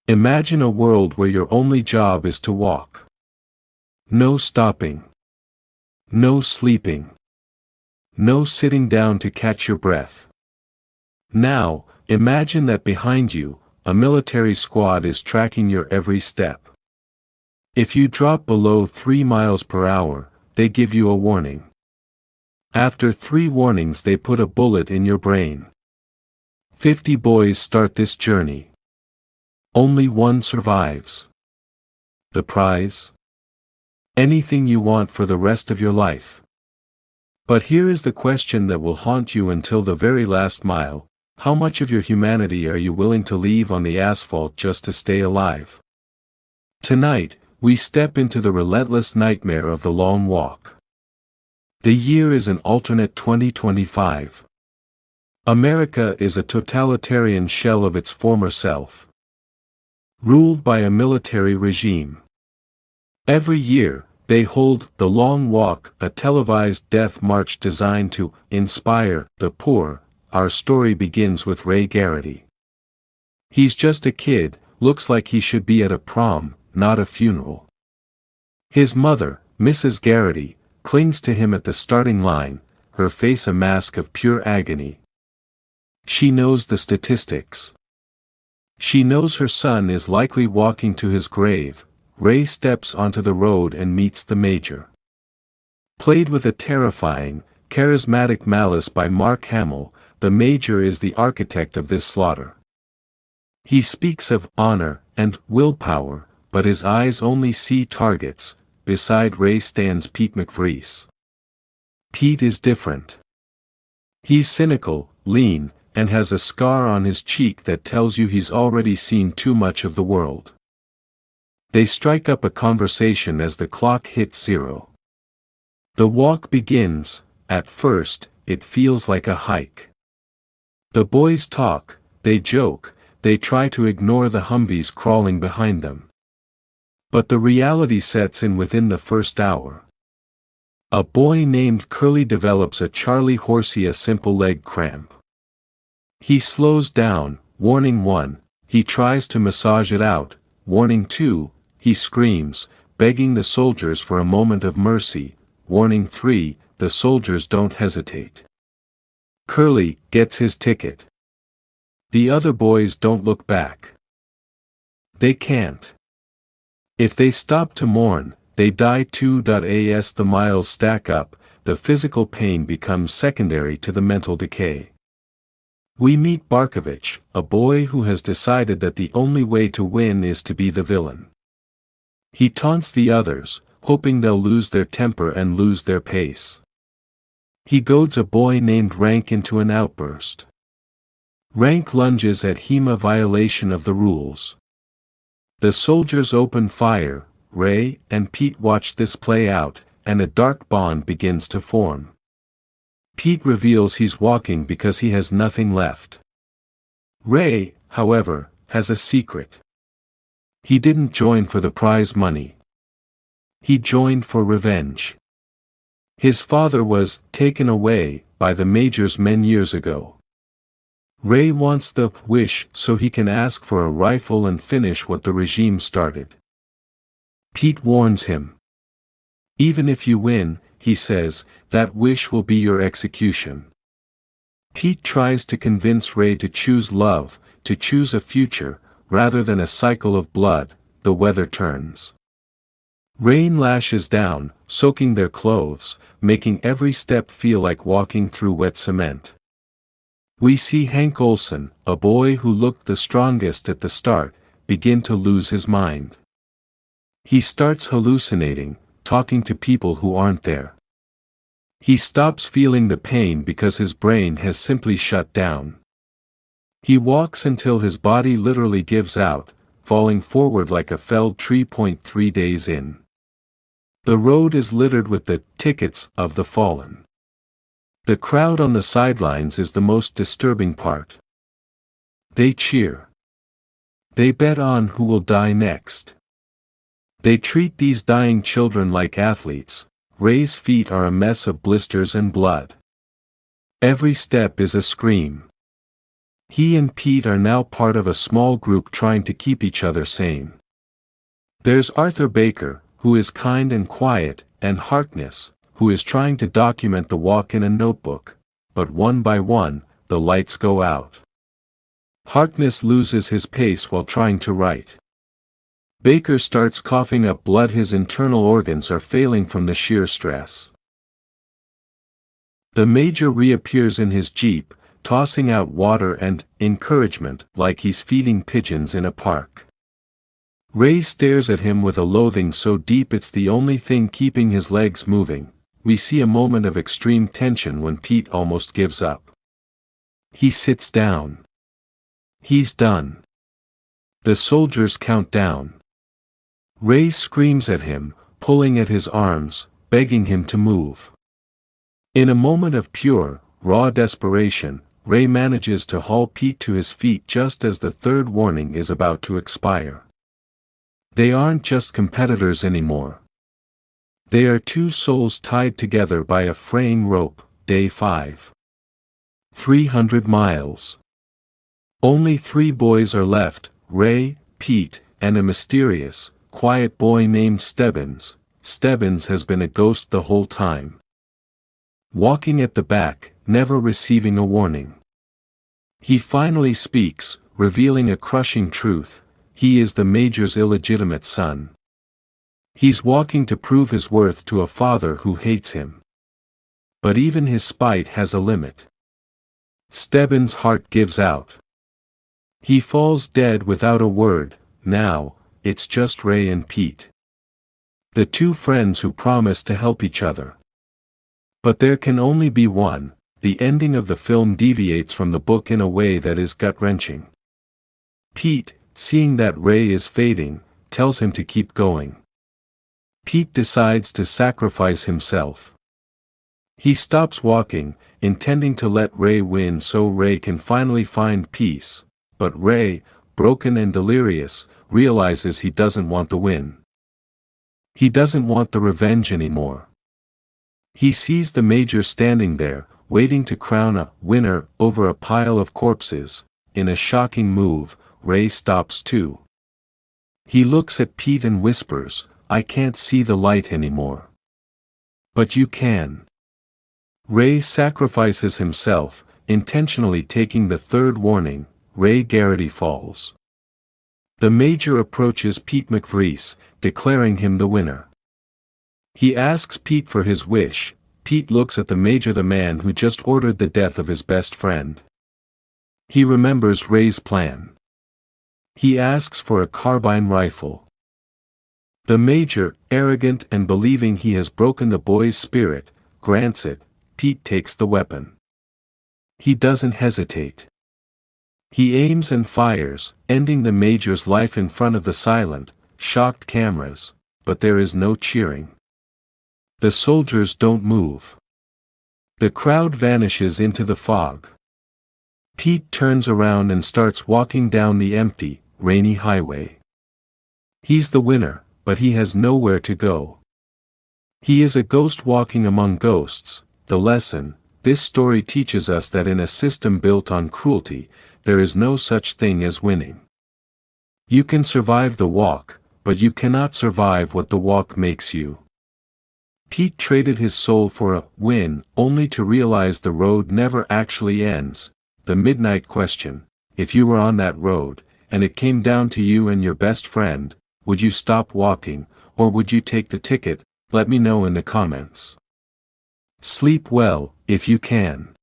Imagine a world where your only job is to walk. No stopping. No sleeping. No sitting down to catch your breath. Now, imagine that behind you, a military squad is tracking your every step. If you drop below 3 miles per hour, they give you a warning. After 3 warnings they put a bullet in your brain. 50 boys start this journey. Only one survives. The prize? Anything you want for the rest of your life. But here is the question that will haunt you until the very last mile: how much of your humanity are you willing to leave on the asphalt just to stay alive? Tonight, we step into the relentless nightmare of the long walk. The year is an alternate 2025. America is a totalitarian shell of its former self, ruled by a military regime. Every year, they hold the Long Walk, a televised death march designed to inspire the poor. Our story begins with Ray Garraty. He's just a kid, looks like he should be at a prom, not a funeral. His mother, Mrs. Garraty, clings to him at the starting line, her face a mask of pure agony. She knows the statistics. She knows her son is likely walking to his grave. Ray steps onto the road and meets the Major. Played with a terrifying, charismatic malice by Mark Hamill, the Major is the architect of this slaughter. He speaks of honor and willpower, but his eyes only see targets. Beside Ray stands Pete McVries. Pete is different. He's cynical, lean, and has a scar on his cheek that tells you he's already seen too much of the world. They strike up a conversation as the clock hits 0. The walk begins. At first, it feels like a hike. The boys talk, they joke, they try to ignore the Humvees crawling behind them. But the reality sets in within the first hour. A boy named Curly develops a Charlie horsey, a simple leg cramp. He slows down, warning 1, he tries to massage it out, warning 2, he screams, begging the soldiers for a moment of mercy, warning 3, the soldiers don't hesitate. Curly gets his ticket. The other boys don't look back. They can't. If they stop to mourn, they die too. As the miles stack up, the physical pain becomes secondary to the mental decay. We meet Barkovich, a boy who has decided that the only way to win is to be the villain. He taunts the others, hoping they'll lose their temper and lose their pace. He goads a boy named Rank into an outburst. Rank lunges at him, a violation of the rules. The soldiers open fire. Ray and Pete watch this play out, and a dark bond begins to form. Pete reveals he's walking because he has nothing left. Ray, however, has a secret. He didn't join for the prize money. He joined for revenge. His father was taken away by the Major's men years ago. Ray wants the wish so he can ask for a rifle and finish what the regime started. Pete warns him. Even if you win, he says, that wish will be your execution. Pete tries to convince Ray to choose love, to choose a future, rather than a cycle of blood. The weather turns. Rain lashes down, soaking their clothes, making every step feel like walking through wet cement. We see Hank Olson, a boy who looked the strongest at the start, begin to lose his mind. He starts hallucinating, talking to people who aren't there. He stops feeling the pain because his brain has simply shut down. He walks until his body literally gives out, falling forward like a felled tree. 3 days in. The road is littered with the tickets of the fallen. The crowd on the sidelines is the most disturbing part. They cheer. They bet on who will die next. They treat these dying children like athletes. Ray's feet are a mess of blisters and blood. Every step is a scream. He and Pete are now part of a small group trying to keep each other sane. There's Arthur Baker, who is kind and quiet, and Harkness, who is trying to document the walk in a notebook, but one by one, the lights go out. Harkness loses his pace while trying to write. Baker starts coughing up blood. His internal organs are failing from the sheer stress. The Major reappears in his jeep, tossing out water and encouragement like he's feeding pigeons in a park. Ray stares at him with a loathing so deep it's the only thing keeping his legs moving. We see a moment of extreme tension when Pete almost gives up. He sits down. He's done. The soldiers count down. Ray screams at him, pulling at his arms, begging him to move. In a moment of pure, raw desperation, Ray manages to haul Pete to his feet just as the third warning is about to expire. They aren't just competitors anymore. They are two souls tied together by a fraying rope. Day 5. 300 miles. Only 3 boys are left, Ray, Pete, and a mysterious, quiet boy named Stebbins. Stebbins has been a ghost the whole time. Walking at the back, never receiving a warning. He finally speaks, revealing a crushing truth: he is the Major's illegitimate son. He's walking to prove his worth to a father who hates him. But even his spite has a limit. Stebbins' heart gives out. He falls dead without a word. Now, it's just Ray and Pete. The two friends who promise to help each other. But there can only be one. The ending of the film deviates from the book in a way that is gut-wrenching. Pete, seeing that Ray is fading, tells him to keep going. Pete decides to sacrifice himself. He stops walking, intending to let Ray win so Ray can finally find peace, but Ray, broken and delirious, realizes he doesn't want the win. He doesn't want the revenge anymore. He sees the Major standing there, waiting to crown a winner over a pile of corpses. In a shocking move, Ray stops too. He looks at Pete and whispers, "I can't see the light anymore." "But you can." Ray sacrifices himself, intentionally taking the third warning. Ray Garraty falls. The Major approaches Pete McVries, declaring him the winner. He asks Pete for his wish. Pete looks at the Major, the man who just ordered the death of his best friend. He remembers Ray's plan. He asks for a carbine rifle. The Major, arrogant and believing he has broken the boy's spirit, grants it. Pete takes the weapon. He doesn't hesitate. He aims and fires, ending the Major's life in front of the silent, shocked cameras, but there is no cheering. The soldiers don't move. The crowd vanishes into the fog. Pete turns around and starts walking down the empty, rainy highway. He's the winner, but he has nowhere to go. He is a ghost walking among ghosts. The lesson: this story teaches us that in a system built on cruelty, there is no such thing as winning. You can survive the walk, but you cannot survive what the walk makes you. Pete traded his soul for a win, only to realize the road never actually ends. The midnight question: if you were on that road, and it came down to you and your best friend, would you stop walking, or would you take the ticket? Let me know in the comments. Sleep well, if you can.